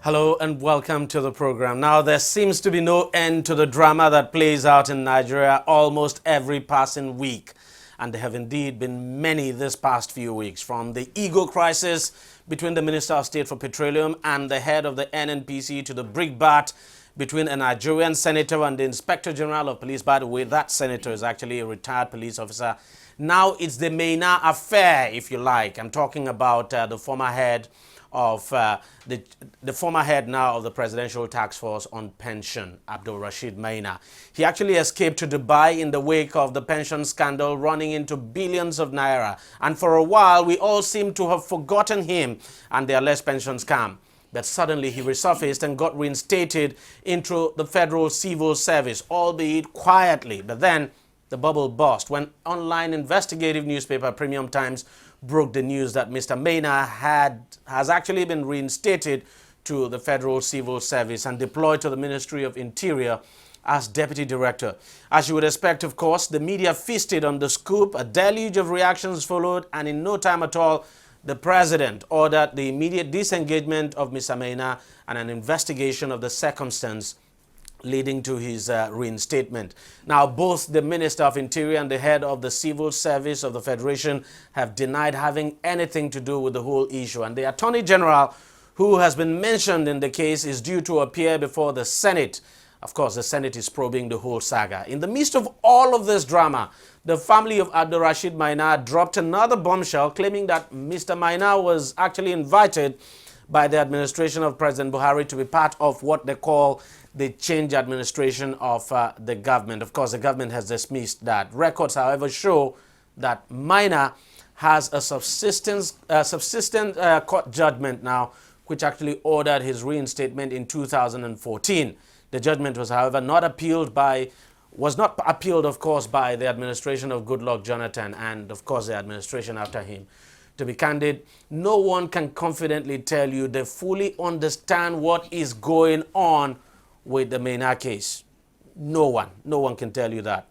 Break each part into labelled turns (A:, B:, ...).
A: Hello and welcome to the program. Now, there seems to be no end to the drama that plays out in Nigeria almost every passing week. And there have indeed been many this past few weeks, from the ego crisis between the Minister of State for Petroleum and the head of the NNPC to the brickbat between a Nigerian senator and the Inspector General of Police. By the way, that senator is actually a retired police officer. Now it's the Maina affair, if you like. I'm talking about the former head of the former head now of the Presidential Task Force on Pension, Abdul Rashid Maina. He actually escaped to Dubai in the wake of the pension scandal, running into billions of naira. And for a while, we all seem to have forgotten him and the alleged pension scam. But suddenly he resurfaced and got reinstated into the Federal Civil Service, albeit quietly. But then the bubble burst when online investigative newspaper Premium Times broke the news that Mr. Maina has actually been reinstated to the Federal Civil Service and deployed to the Ministry of Interior as Deputy Director. As you would expect, of course, the media feasted on the scoop, a deluge of reactions followed, and in no time at all, the President ordered the immediate disengagement of Mr. Maina and an investigation of the circumstance leading to his reinstatement. Now, both the Minister of Interior and the head of the Civil Service of the Federation have denied having anything to do with the whole issue. And the Attorney General, who has been mentioned in the case, is due to appear before the Senate. Of course, the Senate is probing the whole saga. In the midst of all of this drama, the family of Abdul Rashid Maina dropped another bombshell, claiming that Mr. Maina was actually invited by the administration of President Buhari to be part of what they call the change administration of the government. Of course, the government has dismissed that. Records, however, show that Maina has a subsistent court judgment now, which actually ordered his reinstatement in 2014. The judgment was, however, not appealed, of course, by the administration of Goodluck Jonathan and, of course, the administration after him. To be candid, no one can confidently tell you they fully understand what is going on with the Maina case. No one can tell you that.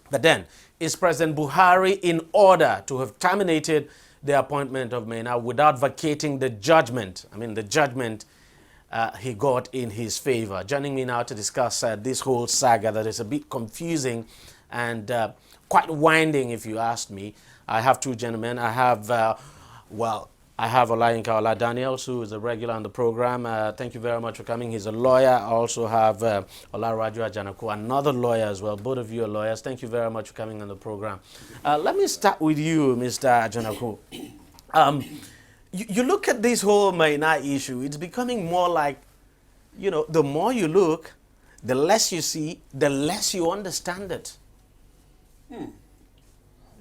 A: But then, is President Buhari in order to have terminated the appointment of Maina without vacating the judgment? I mean, the judgment he got in his favor. Joining me now to discuss this whole saga that is a bit confusing and quite winding, if you ask me. I have two gentlemen. I have Olayinka Ola Daniels, who is a regular on the program. Thank you very much for coming. He's a lawyer. I also have Olaraju Ajanaku, another lawyer as well. Both of you are lawyers. Thank you very much for coming on the program. Let me start with you, Mr. Ajanaku. You look at this whole Maina issue, it's becoming more like, the more you look, the less you see, the less you understand it.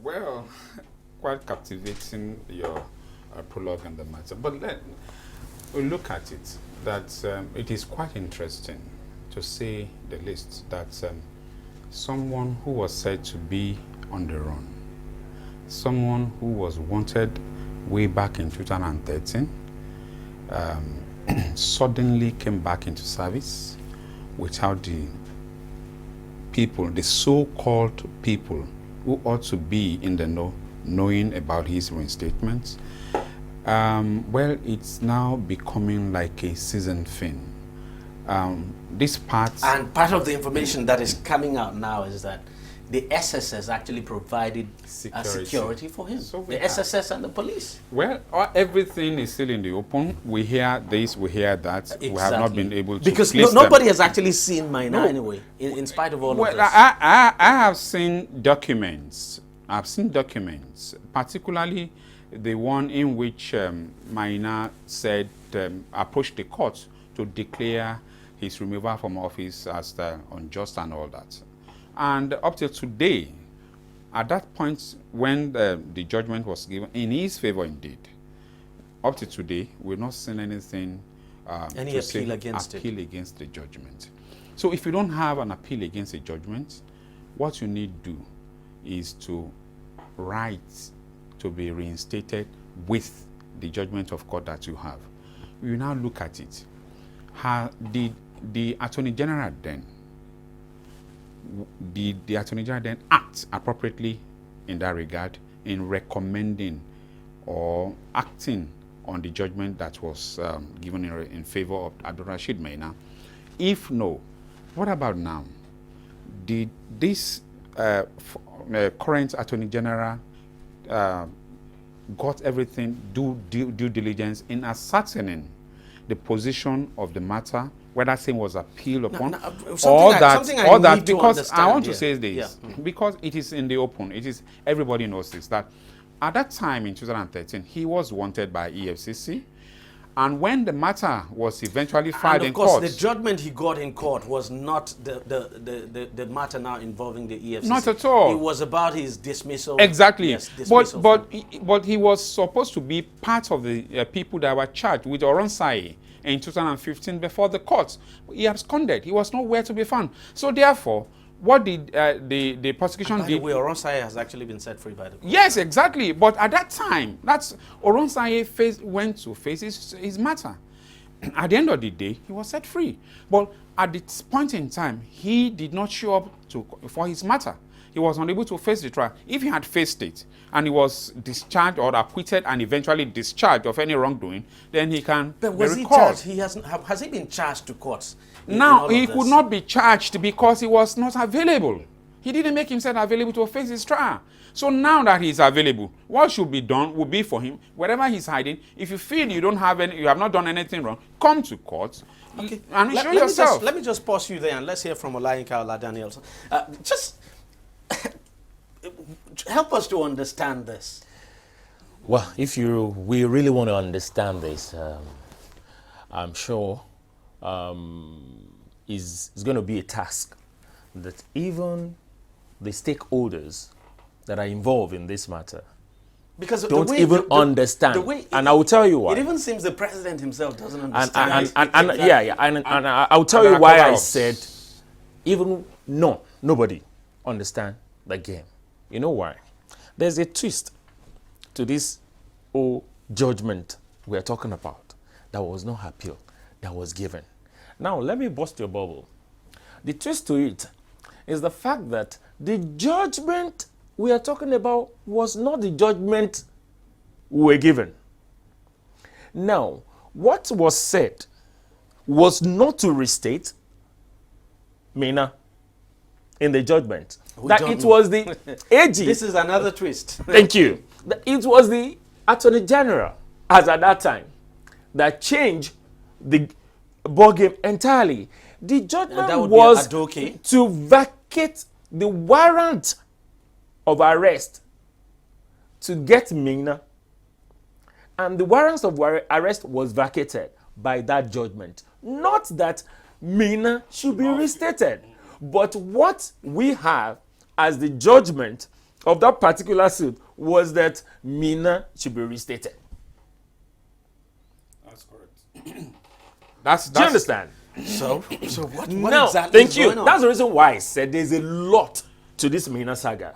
B: Well, quite captivating your prologue on the matter. But let we look at it, that it is quite interesting, to say the least, that someone who was said to be on the run, someone who was wanted way back in 2013, suddenly came back into service without the people, the so-called people who ought to be in the know, knowing about his reinstatement. Well, it's now becoming like a season thing. This part...
A: And part of the information that is coming out now is that the SSS actually provided security for him. So the SSS and the police.
B: Well, everything is still in the open. We hear this, we hear that. Exactly. We have not been able to
A: because nobody has actually seen Maina anyway, in spite of all of this.
B: Well, I have seen documents. I've seen documents, particularly the one in which Maina said, approached the court to declare his removal from office as unjust and all that. And up till today, at that point when the judgment was given in his favor indeed, up to today, we've not seen anything
A: any appeal against
B: the judgment. So if you don't have an appeal against the judgment, what you need to do is to write to be reinstated with the judgment of court that you have. We will now look at it. The Attorney General then, the Attorney General then act appropriately in that regard in recommending or acting on the judgment that was given in favor of Abdul Rashid Maina? If no, what about now? Did this current Attorney General got everything due diligence in ascertaining the position of the matter, whether same was appealed upon, or that because I want to say this, because it is in the open, it is, everybody knows this, that at that time in 2013, he was wanted by EFCC, and when the matter was eventually filed in court,
A: of course, the judgment he got in court was not the matter now involving the EFCC.
B: Not at all.
A: It was about his dismissal.
B: Exactly.
A: Yes, dismissal
B: but he was supposed to be part of the people that were charged with Oronsai in 2015 before the courts. He absconded. He was nowhere to be found. So therefore, what did the prosecution
A: did? By the way, Oronsai has actually been set free by the court.
B: Yes, exactly. But at that time, that's Oronsai went to face his matter. At the end of the day, he was set free. But at this point in time, he did not show up for his matter. He was unable to face the trial. If he had faced it and he was discharged or acquitted and eventually discharged of any wrongdoing, then he can
A: But was he charged? Has he been charged to courts?
B: Now, he could not be charged because he was not available. He didn't make himself available to face his trial. So now that he's available, what should be done would be for him, wherever he's hiding, if you feel you have not done anything wrong, come to court and show yourself.
A: Let me just pause you there and let's hear from Olayinka Oladanielson. Just help us to understand this.
C: Well, if we really want to understand this, I'm sure it's going to be a task that even the stakeholders that are involved in this matter
A: because
C: don't even understand. And I will tell you why.
A: It even seems the president himself doesn't understand.
C: And I'll tell you why I said even nobody understand the game. You know why? There's a twist to this whole judgment we're talking about. That was no appeal that was given. Now, let me bust your bubble. The twist to it is the fact that the judgment we are talking about was not the judgment we were given. Now, what was said was not to restate Maina in the judgment. That it was the AG.
A: This is another twist.
C: Thank you. It was the Attorney General, as at that time, that changed the ball game entirely. The judgment was to vacate the warrant of arrest to get Maina, and the warrants of arrest was vacated by that judgment. Not that Maina should be restated, but what we have as the judgment of that particular suit was that Maina should be restated.
B: That's correct.
C: Do you understand?
A: So what
C: now,
A: exactly
C: thank you. That's the reason why I said there's a lot to this Maina saga.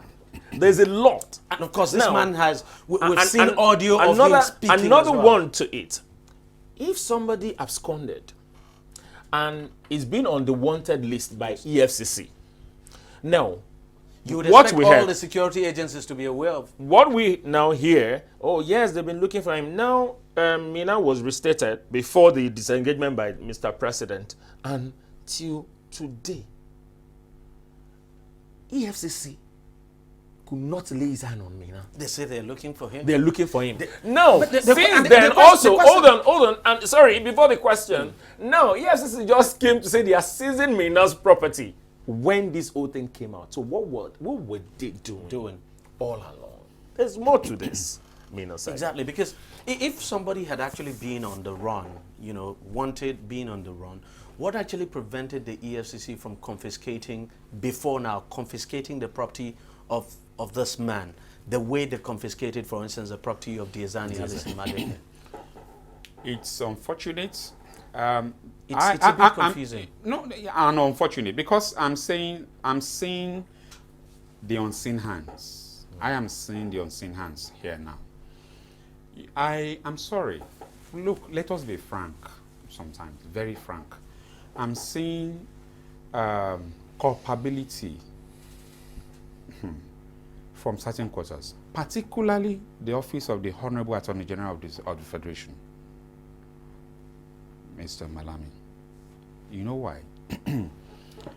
C: There's a lot.
A: And of course, this man has, we've seen audio of him speaking
C: another
A: as well.
C: one to it. If somebody absconded and is being on the wanted list by EFCC, now,
A: you would expect all the security agencies to be aware of.
C: What we now hear, oh yes, they've been looking for him. Now, Maina was restated before the disengagement by Mr. President. Until today, EFCC could not lay his hand on Maina.
A: They say they're looking for him.
C: They're looking for him. No, since then also, hold on. And sorry, before the question, no, EFCC just came to say they are seizing Maina's property when this whole thing came out. So what were they doing all along? There's more to this, Maina said.
A: Exactly, because if somebody had actually been on the run, wanted being on the run, what actually prevented the EFCC from confiscating the property of this man, the way they confiscated, for instance, the property of Diezani Alice in Madrid?
B: It's unfortunate.
A: It's a bit confusing.
B: I'm unfortunate because I'm seeing the unseen hands. I am seeing the unseen hands here now. I am sorry. Look, let us be frank sometimes, very frank. I'm seeing culpability from certain quarters. particularly the office of the Honorable Attorney General of the Federation, Mr. Malami. You know why?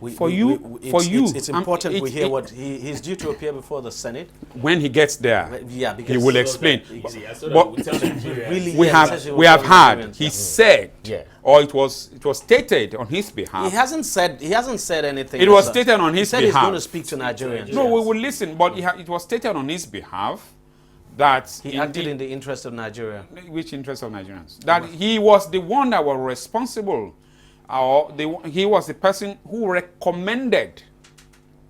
A: It's important we hear what he's due to appear before the Senate.
B: When he gets there,
A: yeah, because
B: he will explain.
A: But
B: we have heard. He said, or it was stated on his behalf.
A: He hasn't said anything.
B: It was stated on his behalf.
A: He said he's going to speak to Nigerians.
B: No, we will listen. But it was stated on his behalf that
A: he acted in the interest of Nigeria.
B: Which interest of Nigerians? That he was the one that was responsible. He was the person who recommended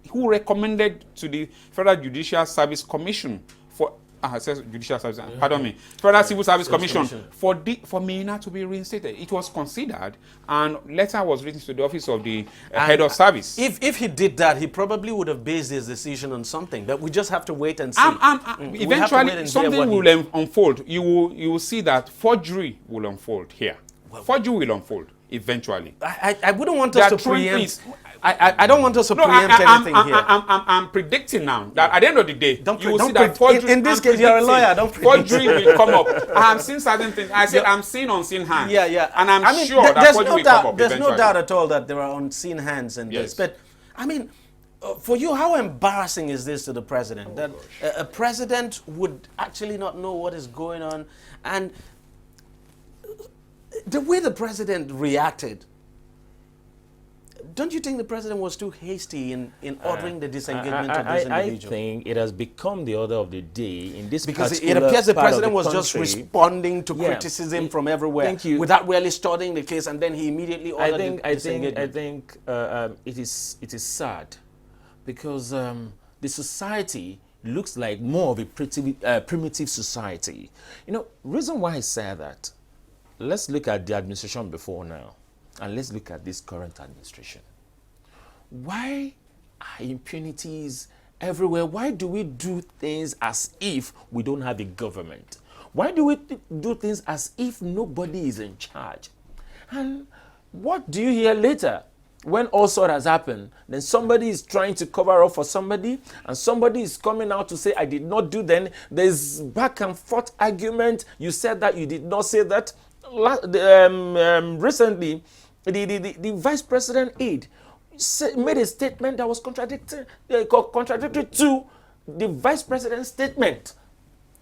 B: to the Federal Judicial Service Commission for Judicial Service, pardon me, Federal Civil Service Commission for Maina to be reinstated. It was considered, and letter was written to the office of the head of service.
A: If he did that, he probably would have based his decision on something. But we just have to wait and see.
B: Eventually, something will unfold. You will see that forgery will unfold here. Forgery will unfold. Eventually,
A: I wouldn't want us to preempt. I don't want us to preempt anything here.
B: I'm predicting now that at the end of the day, you will see that
A: forgery. In this case, you're a lawyer. Don't predict.
B: Forgery will come up. I have seen certain things. I said I'm seeing unseen hands.
A: Yeah.
B: And I'm sure that forgery will come up.
A: There's no doubt at all that there are unseen hands in this. But I mean, for you, how embarrassing is this to the president that a president would actually not know what is going on? And the way the president reacted, don't you think the president was too hasty in ordering the disengagement of this individual?
C: I think it has become the order of the day in this
A: because it appears the president was just responding to criticism from everywhere without really studying the case, and then he immediately ordered the disengagement.
C: I think it is sad because the society looks like more of a primitive society. You know, reason why I say that. Let's look at the administration before now, and let's look at this current administration. Why are impunities everywhere? Why do we do things as if we don't have a government? Why do we do things as if nobody is in charge? And what do you hear later? When all sort has happened, then somebody is trying to cover up for somebody, and somebody is coming out to say, I did not do that. There's back and forth argument. You said that, you did not say that. Recently, the vice president aide made a statement that was contradictory to the vice president's statement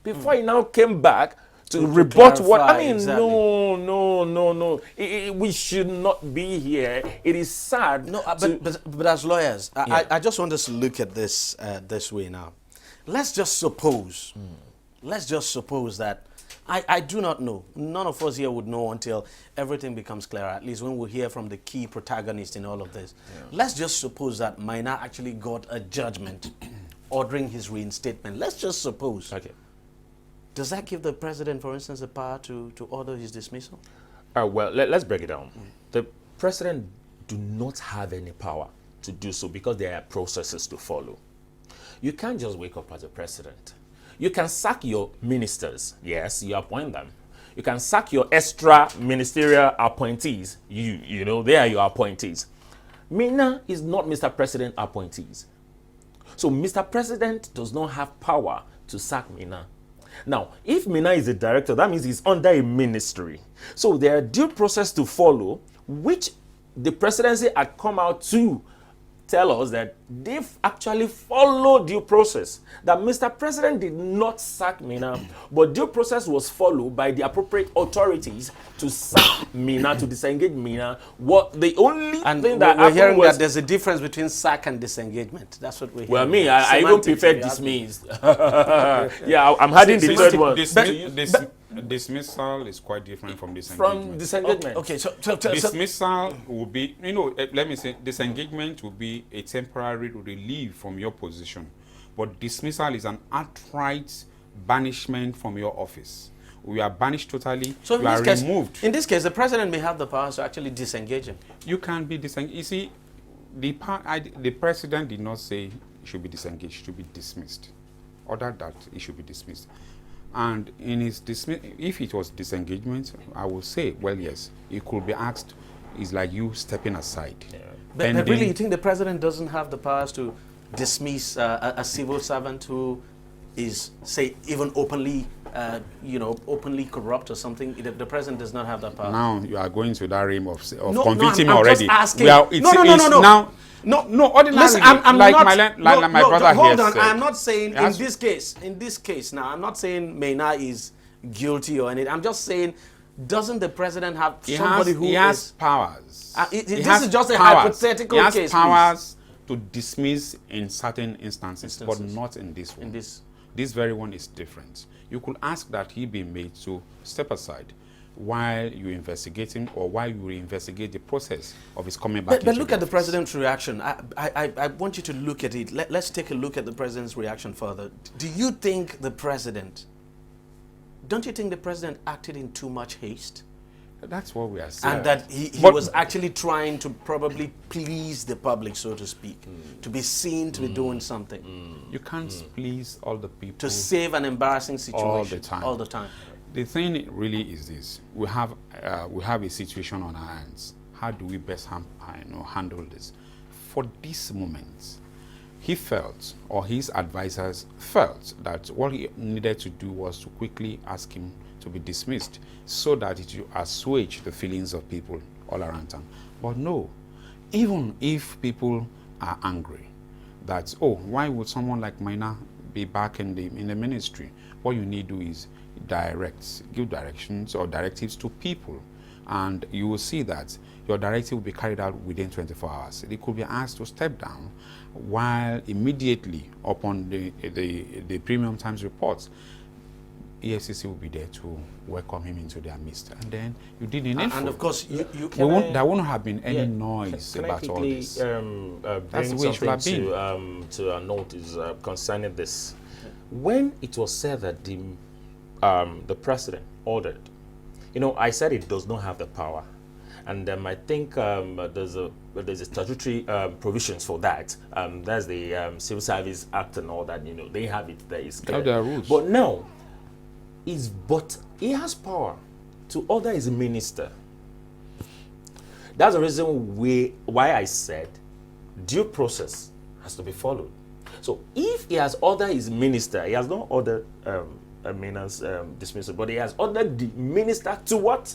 C: before he now came back to rebut what I mean. Exactly. No. We should not be here. It is sad.
A: No, but as lawyers, I just want us to look at this this way now. Let's just suppose. Let's just suppose that. I do not know. None of us here would know until everything becomes clearer, at least when we hear from the key protagonist in all of this. Let's just suppose that Maina actually got a judgment ordering his reinstatement. Let's just suppose.
C: Okay.
A: Does that give the president, for instance, the power to order his dismissal?
C: Well, let's break it down. The president do not have any power to do so because there are processes to follow. You can't just wake up as a president. You can sack your ministers. Yes, you appoint them. You can sack your extra ministerial appointees. You know, they are your appointees. Maina is not Mr. President appointees. So Mr. President does not have power to sack Maina. Now, if Maina is a director, that means he's under a ministry. So there are due process to follow, which the presidency had come out to tell us that they've actually followed due process. That Mr. President did not sack Maina, but due process was followed by the appropriate authorities to sack Maina, to disengage Maina. What the only thing that
A: we're hearing was that there's a difference between sack and disengagement. That's what we're hearing.
C: Well, me, I even prefer dismissed. Yeah, I'm adding the third one.
B: Dismissal is quite different from disengagement.
C: From disengagement.
A: Okay, so
B: dismissal will be, let me say, disengagement will be a temporary relief from your position. But dismissal is an outright banishment from your office. We are banished totally. So you are removed.
A: In this case, the president may have the power to actually disengage him.
B: You can be disengaged. You see, the president did not say it should be disengaged, it should be dismissed. Other that it should be dismissed. And in his if it was disengagement, I will say, well, yes, it could be asked. It's like you stepping aside. Yeah.
A: But really, you think the president doesn't have the powers to dismiss a civil servant who is, say, even openly, openly corrupt or something, the president does not have that power.
B: Now you are going to that realm of
A: No,
B: convicting
A: I'm
B: already.
A: just asking.
B: No. No, ordinarily,
A: Listen, I'm
B: like
A: not,
B: my brother
A: hold
B: here
A: on.
B: said.
A: I'm not saying in this case now, I'm not saying Maina is guilty or anything. I'm just saying, doesn't the president have somebody who
B: has powers?
A: This is just a hypothetical case.
B: He has powers to dismiss in certain instances, but not in this one. This very one is different. You could ask that he be made to step aside while you investigate him, or while you investigate the process of his coming back.
A: But look at the president's reaction. I want you to look at it. Let's take a look at the president's reaction further. Do you think the president, don't you think the president acted in too much haste?
B: That's what we are saying.
A: And that he was actually trying to probably please the public, so to speak, to be seen to be doing something.
B: You can't please all the people.
A: To save an embarrassing situation. All the time.
B: The thing really is this: we have a situation on our hands. How do we best handle this? For this moment, he felt, or his advisors felt, that what he needed to do was to quickly ask him to be dismissed, so that it will assuage the feelings of people all around town. But no, even if people are angry that, oh, why would someone like Maina be back in the ministry? What you need to do is give directions or directives to people, and you will see that your directive will be carried out within 24 hours. They could be asked to step down, while immediately upon the Premium Times reports, EFCC will be there to welcome him into their midst, and then you did an info.
A: And of course, there
B: won't have been any noise about all this.
C: That's the way it should have been. To a notice concerning this. When it was said that the president ordered, I said it does not have the power, and I think there's a statutory provisions for that. That's the Civil Service Act and all that. They have it there. It's clear.
B: There are rules.
C: But now, but he has power to order his minister. That's the reason why I said due process has to be followed. So if he has ordered his minister, he has not ordered Maina's dismissal, but he has ordered the minister to what?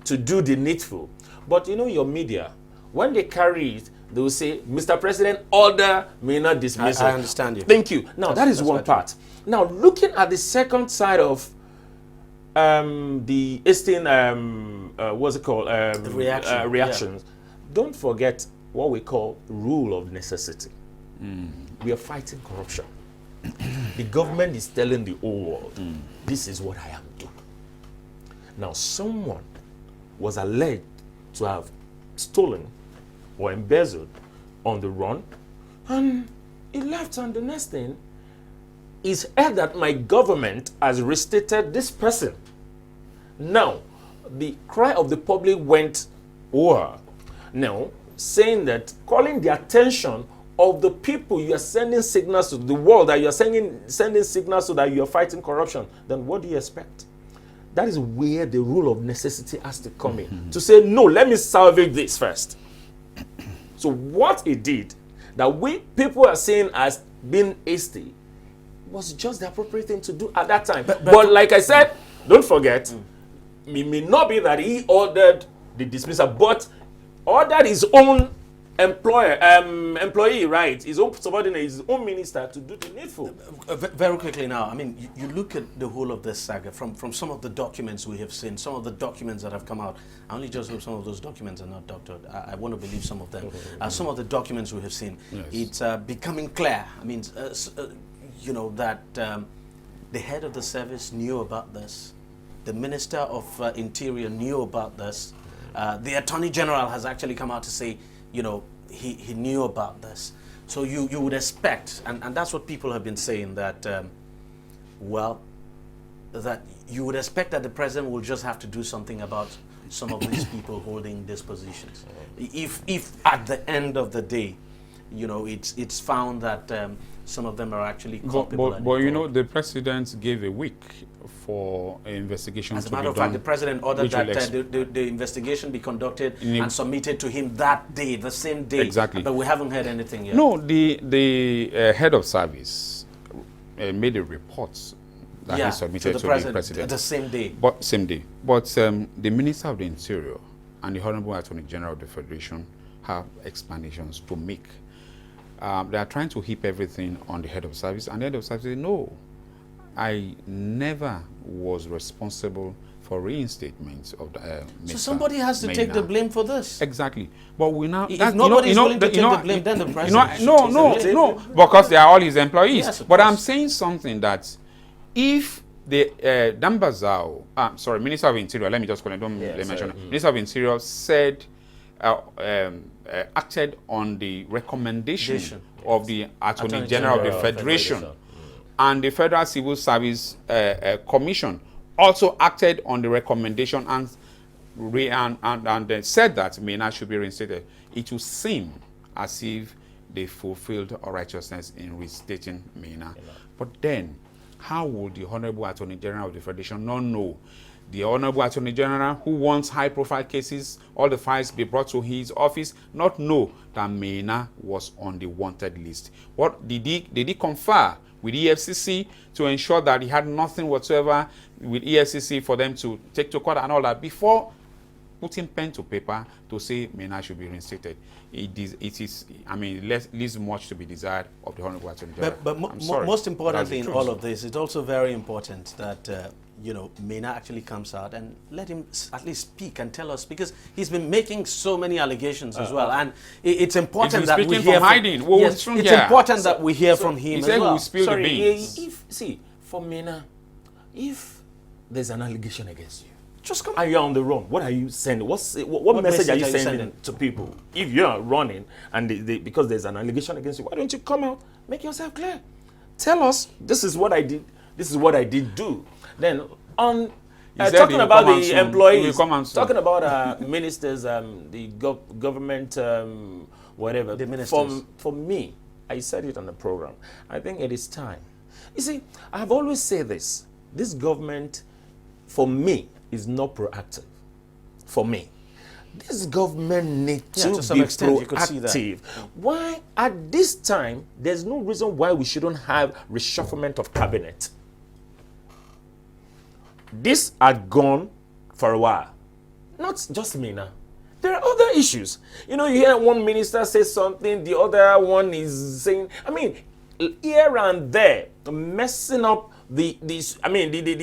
C: To do the needful. But your media, when they carry it, they will say, Mr. President, order Maina dismissal.
A: I understand you.
C: Thank you. Now, that is one part. Now, looking at the second side of the Eastern, what's it called? Reactions. Yeah. Don't forget what we call rule of necessity. We are fighting corruption. The government is telling the whole world, this is what I am doing. Now, someone was alleged to have stolen or embezzled on the run, and he left, and the next thing is heard that my government has restated this person. Now, the cry of the public went over. Now, saying that, calling the attention of the people you are sending signals to the world, that you are sending signals so that you are fighting corruption, then what do you expect? That is where the rule of necessity has to come in. To say, no, let me salvage this first. So what he did, that people are saying as being hasty, was just the appropriate thing to do at that time. But like I said, don't forget, it may not be that he ordered the dismissal, but ordered his own employee, right, his own subordinate, his own minister to do the needful.
A: Very quickly now, I mean, you look at the whole of this saga from some of the documents we have seen, some of the documents that have come out. I only just hope some of those documents are not doctored. I want to believe some of them. Some of the documents we have seen, it's becoming clear. I mean, that the head of the service knew about this. The Minister of Interior knew about this. The Attorney General has actually come out to say, he knew about this. So you would expect, and that's what people have been saying, that, that you would expect that the president will just have to do something about some of these people holding these positions. If at the end of the day, it's found that some of them are actually culpable.
B: But the president gave a week for an investigation to be done.
A: As a matter of fact, the president ordered that the investigation be conducted and submitted to him that day, the same day.
B: Exactly.
A: But we haven't heard anything yet.
B: No, the head of service made a report that he submitted to the president.
A: The same day.
B: But same day. But the Minister of the Interior and the Honorable Attorney General of the Federation have explanations to make. They are trying to heap everything on the head of service, and the head of service says, no, I never was responsible for reinstatement of the
A: So somebody has to take the blame for this.
B: Exactly. But we now...
A: If nobody is willing to take the blame, then the president
B: no, because they are all his employees.
A: Yes,
B: but I'm saying something that if the Dambazao, Minister of Interior, let me just call him, let me mention it. Minister of Interior said, acted on the recommendation of the Attorney General of the Federation, and the Federal Civil Service Commission also acted on the recommendation and said that Maina should be reinstated. It will seem as if they fulfilled righteousness in reinstating Maina. But then, how would the Honorable Attorney General of the Federation not know? The Honorable Attorney General, who wants high-profile cases, all the files be brought to his office, not know that Maina was on the wanted list. What did he confer with EFCC to ensure that he had nothing whatsoever with EFCC for them to take to court and all that before putting pen to paper to say Maina should be reinstated? It is, I mean, leaves much to be desired of the Honorable Attorney General.
A: But most importantly in all of this, it's also very important that Maina actually comes out and let him at least speak and tell us, because he's been making so many allegations as well, and it's important that we hear that we hear from him as well.
C: See, for Maina, if there's an allegation against you,
A: just come.
C: And you're on the run, what are you sending? What message are you sending to people? If you're running and because there's an allegation against you, why don't you come out, make yourself clear, tell us this is what I did, this is what I did do. Then on talking about the employees, talking about ministers, the government, whatever.
A: The ministers.
C: For me, I said it on the program. I think it is time. You see, I've always said this. This government, for me, is not proactive. For me, this government needs to be proactive. Why at this time? There's no reason why we shouldn't have reshufflement of cabinet. This had gone for a while. Not just Maina. There are other issues. You hear one minister say something, the other one is saying, I mean, here and there, messing up the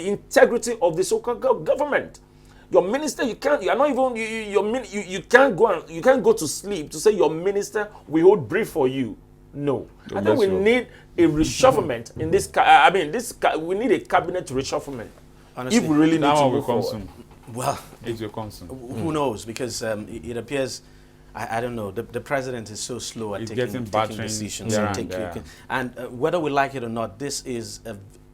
C: integrity of the so-called government. Your minister, you can't go to sleep to say your minister will hold brief for you. No. I think we need a reshufflement in this. We need a cabinet reshufflement. Honestly, if we really need to move forward.
A: Well,
B: it's your concern.
A: Who knows? Because it appears, I don't know, the president is so slow at taking decisions. And whether we like it or not, this is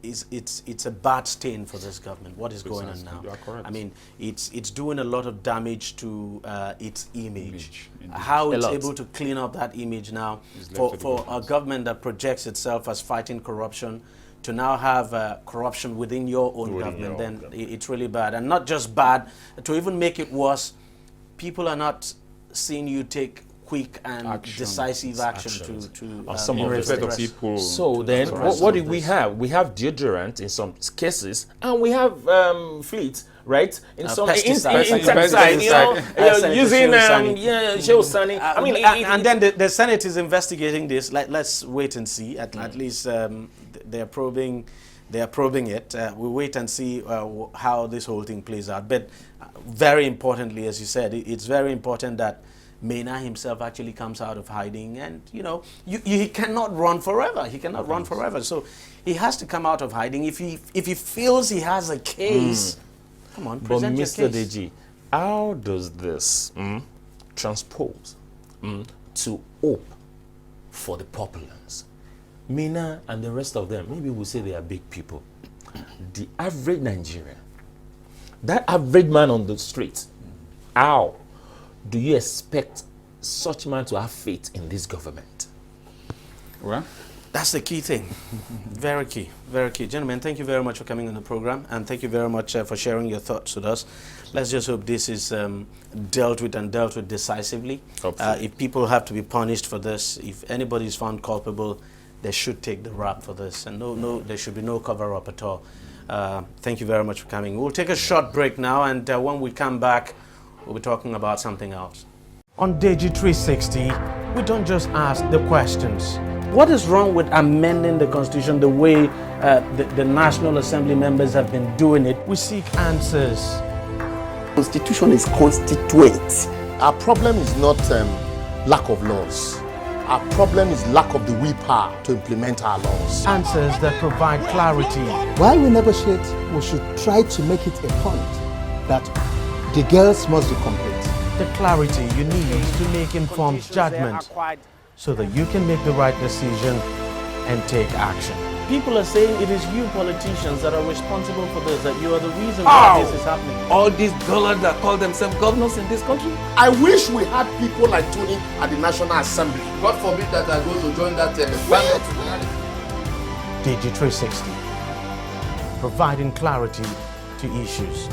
A: it's a bad stain for this government. What is going on now?
B: You are correct.
A: I mean, it's doing a lot of damage to its image. How it's able to clean up that image now for a government that projects itself as fighting corruption, to now have corruption within your own government, then it's really bad. And not just bad, to even make it worse, people are not seeing you take quick and decisive action to
C: some of the people. So then, what do we have? We have deodorant in some cases, and we have fleet, right? In some insecticide, using shell sunning.
A: I mean, and then the Senate is investigating this. Let's wait and see. At least they are probing it. We'll wait and see how this whole thing plays out. But very importantly, as you said, it's very important that Maina himself actually comes out of hiding, and he cannot run forever. He cannot run forever. So he has to come out of hiding. If he feels he has a case, come on, present your case.
C: But Mr. DG, how does this transpose to hope for the populace? Maina and the rest of them, maybe we'll say they are big people. The average Nigerian, that average man on the street, how do you expect such man to have faith in this government?
B: Well,
A: that's the key thing. Very key, very key. Gentlemen, thank you very much for coming on the program, and thank you very much for sharing your thoughts with us. Let's just hope this is dealt with decisively. If people have to be punished for this, if anybody is found culpable, they should take the rap for this, and there should be no cover-up at all. Thank you very much for coming. We'll take a short break now, and when we come back, we'll be talking about something else. On DEJI360, we don't just ask the questions. What is wrong with amending the Constitution the way the National Assembly members have been doing it? We seek answers.
D: Constitution is constituent. Our problem is not lack of laws. Our problem is lack of the willpower to implement our laws.
A: Answers that provide clarity.
E: While we negotiate, we should try to make it a point that the girls must be complete.
A: The clarity you need to make informed judgment so that you can make the right decision and take action. People are saying it is you politicians that are responsible for this, that you are the reason why this is happening.
F: All these dollars that call themselves governors in this country.
D: I wish we had people like Tony at the National Assembly.
F: God forbid that I go to join that ballot.
A: DEJI360, providing clarity to issues.